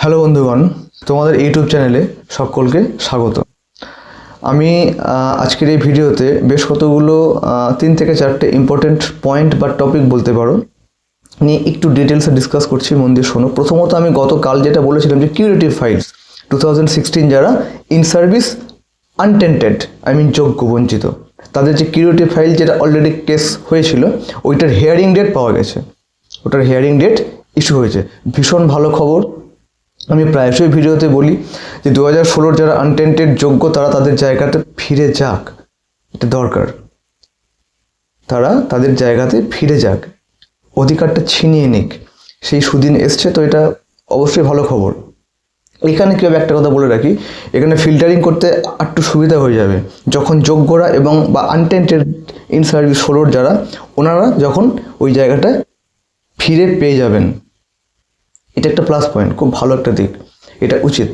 Hello বন্ধুগণ, তোমাদের YouTube চ্যানেলে সকলকে স্বাগত। আমি আজকের এই ভিডিওতে বেশ কতগুলো 3 থেকে 4টে ইম্পর্টেন্ট পয়েন্ট বা টপিক বলতে পারো নিয়ে একটু ডিটেলসে ডিসকাস করছি, মন দিয়ে শোনো। প্রথমত আমি গতকাল যেটা বলেছিলাম যে কিউরেটিভ ফাইলস 2016 যারা ইন সার্ভিস আনটেন্টেড যোগ্য বঞ্চিত, তাদের যে কিউরেটিভ ফাইল যেটা অলরেডি কেস হয়েছিল ওইটার হিয়ারিং ডেট পাওয়া গেছে, ওটার হিয়ারিং ডেট ইস্যু হয়েছে। ভীষণ ভালো খবর। আমি প্রায়শই ভিডিওতে বলি যে 2016 যারা আনটেন্টেড যোগ্য তারা তাদের জায়গাতে ফিরে যাক, এটা দরকার। তারা তাদের জায়গাতে ফিরে যাক, অধিকারটা ছিনিয়ে নিক, সেই সুদিন এসছে। তো এটা অবশ্যই ভালো খবর। এখানে কী হবে একটা কথা বলে রাখি, এখানে ফিল্টারিং করতে একটু সুবিধা হয়ে যাবে যখন যোগ্যরা এবং বা আনটেন্টেড ইন সার্ভিস 16 যারা ওনারা যখন ওই জায়গাটা ফিরে পেয়ে যাবেন। এটা একটা প্লাস পয়েন্ট, খুব ভালো একটা দিক, এটা উচিত।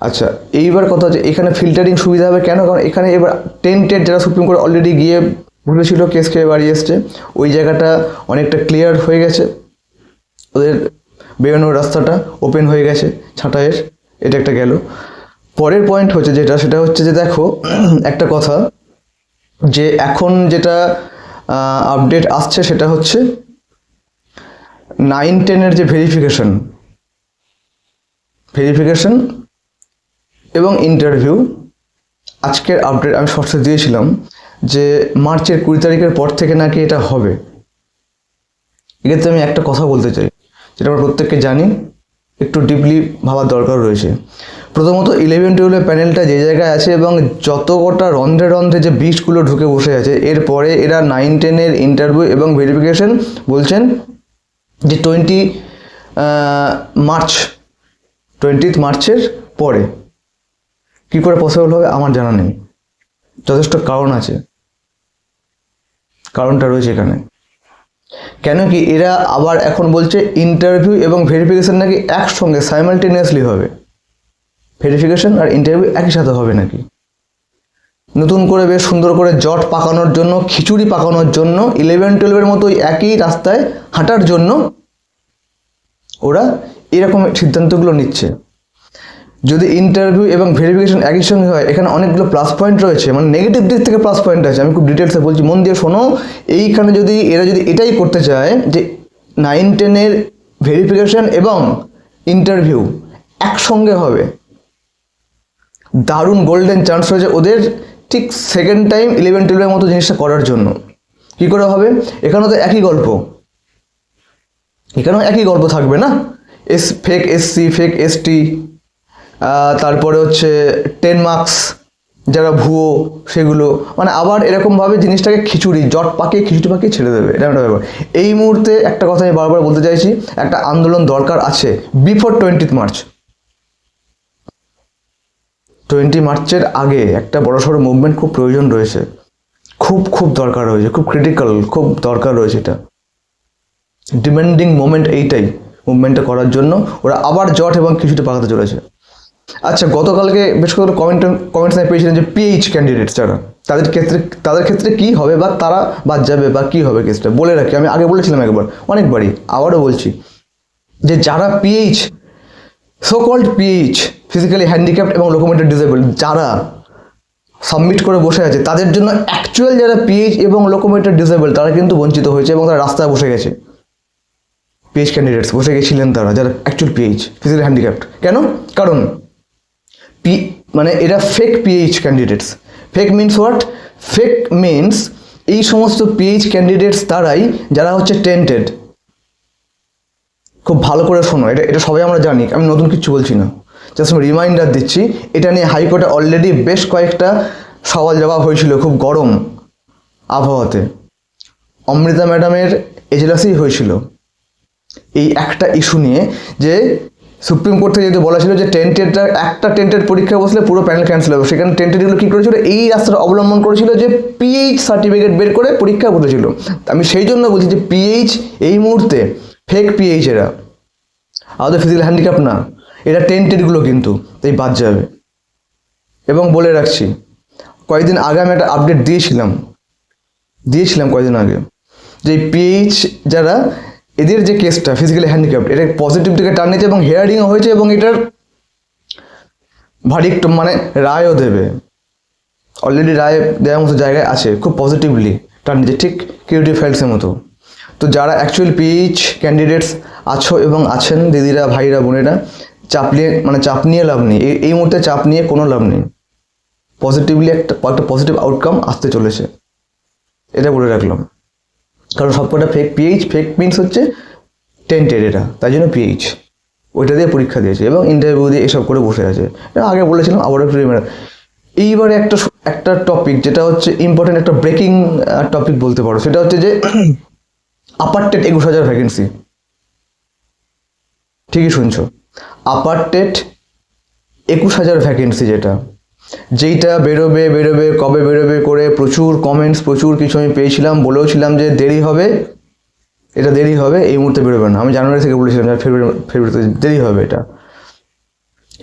আচ্ছা, এইবার কথা হচ্ছে এখানে ফিল্টারিং সুবিধা হবে কেন? কারণ এখানে এবার টেন্টেড যারা সুপ্রিম কোর্ট অলরেডি গিয়ে বলেছিল, কেস খেয়ে বাড়ি এসছে, ওই জায়গাটা অনেকটা ক্লিয়ার হয়ে গেছে, ওদের বেরোনোর রাস্তাটা ওপেন হয়ে গেছে ছাঁটাইয়ের। এটা একটা গেল। পরের পয়েন্ট হচ্ছে সেটা হচ্ছে যে দেখো একটা কথা, যে এখন যেটা আপডেট আসছে সেটা হচ্ছে 9-10-এর যে ভেরিফিকেশন এবং ইন্টারভিউ, আজকের আপডেট আমি শর্টসে দিয়েছিলাম যে মার্চের 20 তারিখের পর থেকে নাকি এটা হবে। এক্ষেত্রে আমি একটা কথা বলতে চাই, যেটা আমরা প্রত্যেককে জানি, একটু ডিপলি ভাবার দরকার রয়েছে। প্রথমত 11-12 প্যানেলটা যে জায়গায় আছে এবং যত কটা রন্ধ্রে রন্ধ্রে যে বিটগুলো ঢুকে বসে আছে, এরপরে এরা 9-10-এর ইন্টারভিউ এবং ভেরিফিকেশন বলছেন যে 20 মার্চের পরে। কি করে পসিবল হবে আমার জানা নেই, যথেষ্ট কারণ আছে, কারণটা রয়েছে এখানে। কেন কি এরা আবার এখন বলছে ইন্টারভিউ এবং ভেরিফিকেশন নাকি একসঙ্গে সাইমালটেনিয়াসলি হবে, ভেরিফিকেশন আর ইন্টারভিউ একই সাথে হবে নাকি। নতুন করে বেশ সুন্দর করে জট পাকানোর জন্য, খিচুড়ি পাকানোর জন্য, 11-12-এর মতো একই রাস্তায় হাঁটার জন্য ওরা এরকম সিদ্ধান্তগুলো নিচ্ছে। যদি ইন্টারভিউ এবং ভেরিফিকেশন একই সঙ্গে হয়, এখানে অনেকগুলো প্লাস পয়েন্ট রয়েছে, মানে নেগেটিভ দিক থেকে প্লাস পয়েন্ট আছে। আমি খুব ডিটেলসে বলছি, মন দিয়ে শোনো। এইখানে যদি এরা এটাই করতে চায় যে 9-10-এর ভেরিফিকেশন এবং ইন্টারভিউ একসঙ্গে হবে, দারুণ গোল্ডেন চান্স রয়েছে ওদের ঠিক সেকেন্ড টাইম 11-12-এর মতো জিনিসটা করার জন্য। কি করে হবে? এখানেও তো একই গল্প, এখানেও একই গল্প থাকবে না, ফেক এসসি, ফেক এসটি, তারপরে হচ্ছে 10 মার্কস যারা ভুয়ো সেগুলো, মানে আবার এরকমভাবে জিনিসটাকে জট পাকিয়ে ছেড়ে দেবে। এটা একটা ব্যাপার। এই মুহূর্তে একটা কথা আমি বারবার বলতে চাইছি, একটা আন্দোলন দরকার আছে বিফোর 20 মার্চ। 20 মার্চের আগে একটা বড়সড় মুভমেন্ট খুব প্রয়োজন রয়েছে, খুব দরকার রয়েছে, খুব ক্রিটিক্যাল, খুব দরকার রয়েছে। এটা ডিমান্ডিং মোমেন্ট, এইটাই মুভমেন্টটা করার জন্য ওরা আবার জট এবং কিছুটা পাকাতে চলেছে। আচ্ছা, গতকালকে বেশ কয়েকটা কমেন্টস আমি পেয়েছিলেন যে পিএইচ ক্যান্ডিডেটস যারা, তাদের ক্ষেত্রে কি হবে, বা তারা বাদ যাবে, বা কি হবে কেসটা। বলে রাখি, আমি আগে বলেছিলাম একবার, অনেকবারই, আবারও বলছি, যে যারা PH, so called PH, physically handicapped এবং লোকোমোটর ডিসেবল যারা সাবমিট করে বসে আছে, তাদের জন্য অ্যাকচুয়াল যারা পিএইচ এবং লোকোমোটর ডিসেবল তারা কিন্তু বঞ্চিত হয়েছে এবং তারা রাস্তায় বসে গেছে। পিএইচ ক্যান্ডিডেটস বসে গেছিলেন তারা, যারা অ্যাকচুয়াল পিএইচ, ফিজিক্যালি হ্যান্ডিক্যাপ্ট। কেন? কারণ এরা fake pH candidates. Fake means what? Fake means এই সমস্ত পিএইচ ক্যান্ডিডেটস তারাই যারা হচ্ছে টেন্টেড। খুব ভালো করে শোনো, এটা সবাই আমরা জানি, আমি নতুন কিছু বলছি না, জাস্ট আমি রিমাইন্ডার দিচ্ছি। এটা নিয়ে হাইকোর্টে অলরেডি বেশ কয়েকটা সওয়াল জবাব হয়েছিল খুব গরম আবহাওয়াতে। অমৃতা ম্যাডামের এজলাসি হয়েছিল এই একটা ইস্যু নিয়ে, যে সুপ্রিম কোর্ট থেকে যেহেতু বলা ছিল যে একটা টেন্টেড পরীক্ষা বসলে পুরো প্যানেল ক্যান্সেল হবে, সেখানে টেন্টেডগুলো কী করেছিল, এই রাস্তাটা অবলম্বন করেছিল যে পিএইচ সার্টিফিকেট বের করে পরীক্ষা বসেছিল। আমি সেই জন্য বলছি যে পিএইচ এই মুহূর্তে ফেক পিএইচ, এরা আমাদের ফিজিক্যাল হ্যান্ডিক্যাপ না, এরা টেন্টেডগুলো কিন্তু এই বাদ যাবে। এবং বলে রাখছি, কয়েকদিন আগে আমি একটা আপডেট দিয়েছিলাম কয়েকদিন আগে, যে পিএইচ যারা এদের যে কেসটা ফিজিক্যালি হ্যান্ডিক্যাপ্ট, এটা পজিটিভ দিকে টার্ন নিয়েছে এবং হিয়ারিংও হয়েছে এবং এটার ভার্ডিক্ট মানে রায়ও দেবে, অলরেডি রায় দেওয়ার মতো জায়গায় আছে খুব পজিটিভলি তার নিজে, ঠিক কিউরিটি ফাইলসের মতো। তো যারা অ্যাকচুয়াল পিএইচ ক্যান্ডিডেটস আছো এবং আছেন দিদিরা, ভাইরা, বোনেরা, চাপ নিয়ে লাভ নেই, এই মুহূর্তে চাপ নিয়ে কোনো লাভ নেই। পজিটিভলি একটা পজিটিভ আউটকাম আসতে চলেছে, এটা বলে রাখলাম। কারণ সবকটা ফেক মিনস হচ্ছে টেন্টেড, এটা তাই জন্য পিএইচ ওইটা দিয়ে পরীক্ষা দিয়েছে এবং ইন্টারভিউ দিয়ে এসব করে বসে আছে। এটা আগে বলেছিলাম, আবারও এইবারে একটা টপিক যেটা হচ্ছে ইম্পর্টেন্ট, একটা ব্রেকিং টপিক বলতে পারো, সেটা হচ্ছে যে আপার টেট 21,000 ভ্যাকেন্সি। ঠিকই শুনছো, আপার টেট 21,000 ভ্যাকেন্সি, যেইটা বেরোবে কবে বেরোবে করে প্রচুর কমেন্টস, প্রচুর কিছু আমি পেয়েছিলাম, বলেওছিলাম যে দেরি হবে, এটা দেরি হবে, এই মুহূর্তে বেরোবে না। আমি জানুয়ারি থেকে বলেছিলাম ফেব্রুয়ারিতে দেরি হবে এটা।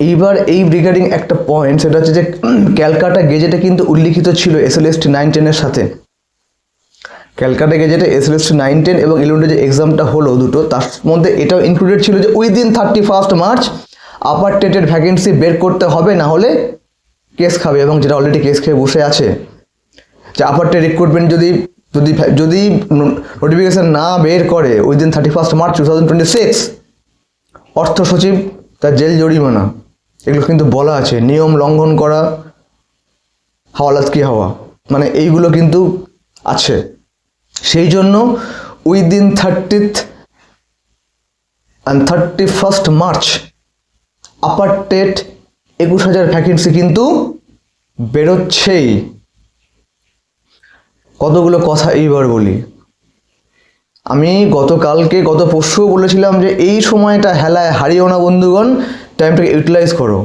এইবার এই রিগার্ডিং একটা পয়েন্ট, সেটা হচ্ছে যে ক্যালকাটা গেজেটে কিন্তু উল্লিখিত ছিল SLST 9-10 এর সাথে, ক্যালকাটা গেজেটে SLST 9-10 এবং 11 যে এক্সামটা হলো দুটো, তার মধ্যে এটাও ইনক্লুডেড ছিল যে উইদিন 31 মার্চ আপার টেটের ভ্যাকেন্সি বের করতে হবে, না হলে কেস খাবে। এবং যেটা অলরেডি কেস খেয়ে বসে আছে, যে আপার টেট রিক্রুটমেন্ট যদি নোটিফিকেশন না বের করে উইদিন 31 মার্চ 2026, অর্থ সচিব তার জেল জরিমানা, এগুলো কিন্তু বলা আছে। নিয়ম লঙ্ঘন করা, হাওয়ালাত কি হাওয়া, মানে এইগুলো কিন্তু আছে। সেই জন্য within 30th and 31st March upper TET 21,000 vacancy কিন্তু বেরোচ্ছেই। কতগুলো কথা এইবার বলি। আমি গত পরশুও বলেছিলাম যে এই সময়টা হেলায় হারিও না বন্ধুগণ, টাইমটাকে ইউটিলাইজ করো।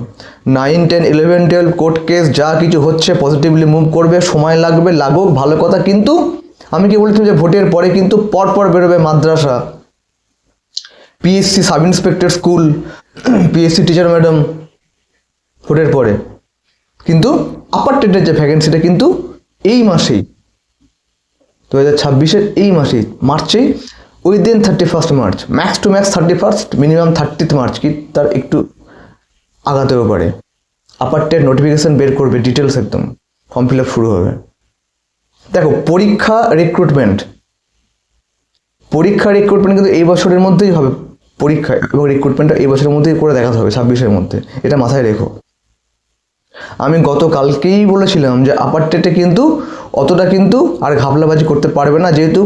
9, 10, 11, 12 কোর্ট কেস যা কিছু হচ্ছে পজিটিভলি মুভ করবে, সময় লাগবে, লাগুক, ভালো কথা। কিন্তু আমি কি বলেছিলাম যে ভোটের পরে কিন্তু পরপর বেরোবে মাদ্রাসা, PSC sub inspector school, PSC teacher madam ভোটের পরে। কিন্তু আপার টেটের যে ভ্যাকেন্সিটা কিন্তু এই মাসেই, 2026-এর এই মাসেই, মার্চেই, within 31 March, max to max 31st, minimum 30th March, কি তার একটু আগাতেও পারে। আপার টেট নোটিফিকেশন বের করবে, ডিটেলস একদম, ফর্ম ফিল আপ শুরু হবে। দেখো, পরীক্ষা রিক্রুটমেন্ট কিন্তু এই বছরের মধ্যেই হবে, পরীক্ষা এবং রিক্রুটমেন্টটা এই বছরের মধ্যেই করে দেখাতে হবে, 26-এর মধ্যে, এটা মাথায় রেখো। আমি গতকালকেই বলেছিলাম যে আপার টেটে কিন্তু অতটা কিন্তু আর ঘাপলাবাজি করতে পারবে না, যেহেতু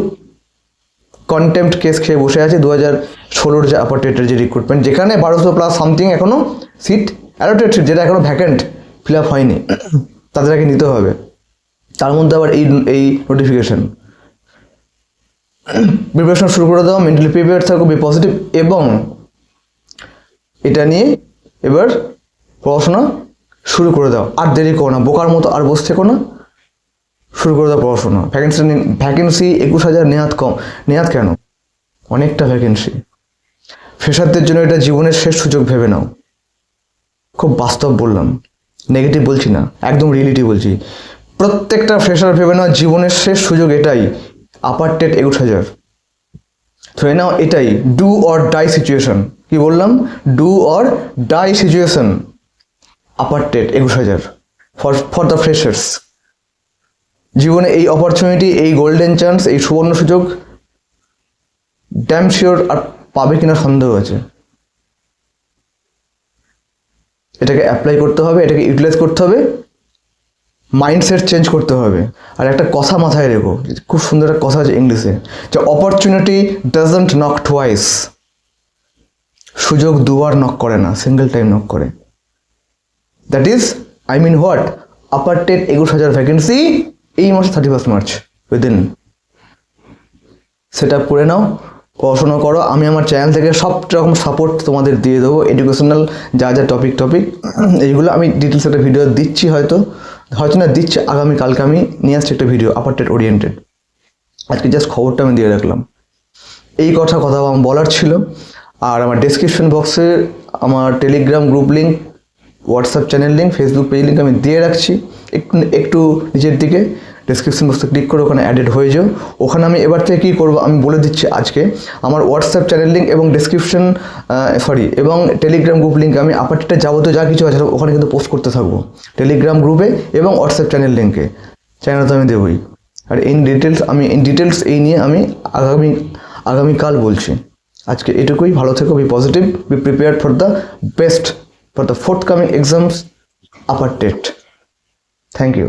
কন্টেম্পট কেস খেয়ে বসে আছে 2016-র যে আপার টেটের যে রিক্রুটমেন্ট, যেখানে 1200+ সামথিং এখনো সিট, অ্যালোটেড সিট, যেটা এখনো ভ্যাকেন্ট ফিল আপ হয়নি, তাদেরকে নিতে হবে। তার মধ্যে আবার এই নোটিফিকেশন। প্রিপারেশন শুরু করে দাও, মেন্টালি প্রিপেয়ার থাকো, বি পজিটিভ, এবং এটা নিয়ে এবার পড়াশোনা শুরু করে দাও। আর দেরি করো না, বোকার মতো আর বসে থেকো না, শুরু করে দাও পড়াশোনা। ভ্যাকেন্সি 21,000 নেহাত কেন, অনেকটা ভ্যাকেন্সি। ফ্রেশারদের জন্য এটা জীবনের শেষ সুযোগ ভেবে নাও। খুব বাস্তব বললাম, নেগেটিভ বলছি না, একদম রিয়েলিটি বলছি। প্রত্যেকটা ফ্রেশার ভেবে নাও জীবনের শেষ সুযোগ এটাই, আপার টেট 21,000। ধরে নাও এটাই ডু অর ডাই সিচুয়েশন। কি বললাম? Do or die situation, upper TET 21,000 for the freshers. জীবনে এই অপরচুনিটি, এই গোল্ডেন চান্স, এই সুবর্ণ সুযোগ ড্যাম শিওর আর পাবে কিনা সন্দেহ আছে। এটাকে অ্যাপ্লাই করতে হবে, এটাকে ইউটিলাইজ করতে হবে, মাইন্ডসেট চেঞ্জ করতে হবে। আর একটা কথা মাথায় রেখো, খুব সুন্দর একটা কথা আছে ইংলিশে, যে অপরচুনিটি ডাজন্ট নক টুয়াইস। সুযোগ দুবার নক করে না, সিঙ্গেল টাইম নক করে। That is, I mean what, upper TET 21,000 vacancy এই মাসে 31 মার্চ উইদিন। সেট আপ করে নাও, পড়াশোনা করো। আমি আমার চ্যানেল থেকে সব রকম সাপোর্ট তোমাদের দিয়ে দেবো, এডুকেশনাল যা এইগুলো এইগুলো আমি ডিটেলস একটা ভিডিও দিচ্ছি, হয়তো না দিচ্ছি, আগামীকালকে আমি নিয়ে আসছি একটা ভিডিও আপার টেট ওরিয়েন্টেড। আজকে জাস্ট খবরটা আমি দিয়ে রাখলাম। এই কথা আমার বলার ছিল। আর আমার ডেসক্রিপশন বক্সে আমার Telegram group link, WhatsApp channel link, Facebook page link আমি দিয়ে রাখছি একটু নিচের দিকে। ডেসক্রিপশন বক্সে ক্লিক করে ওখানে অ্যাডেড হয়ে যাও। ওখানে আমি এবার থেকে কী করবো আমি বলে দিচ্ছি আজকে। আমার হোয়াটসঅ্যাপ চ্যানেল লিঙ্ক এবং ডেসক্রিপশন এবং টেলিগ্রাম গ্রুপ লিঙ্ক আমি আপাতত যাবতীয় যা কিছু আছে ওখানে কিন্তু পোস্ট করতে থাকবো, টেলিগ্রাম গ্রুপে এবং হোয়াটসঅ্যাপ চ্যানেল লিঙ্কে। চ্যানেল তো আমি দেবই। আর ইন ডিটেলস এই নিয়ে আমি আগামীকাল বলছি। আজকে এটুকুই। ভালো থেকো, be positive, be prepared for the best for the forthcoming exams upper TET. Thank you.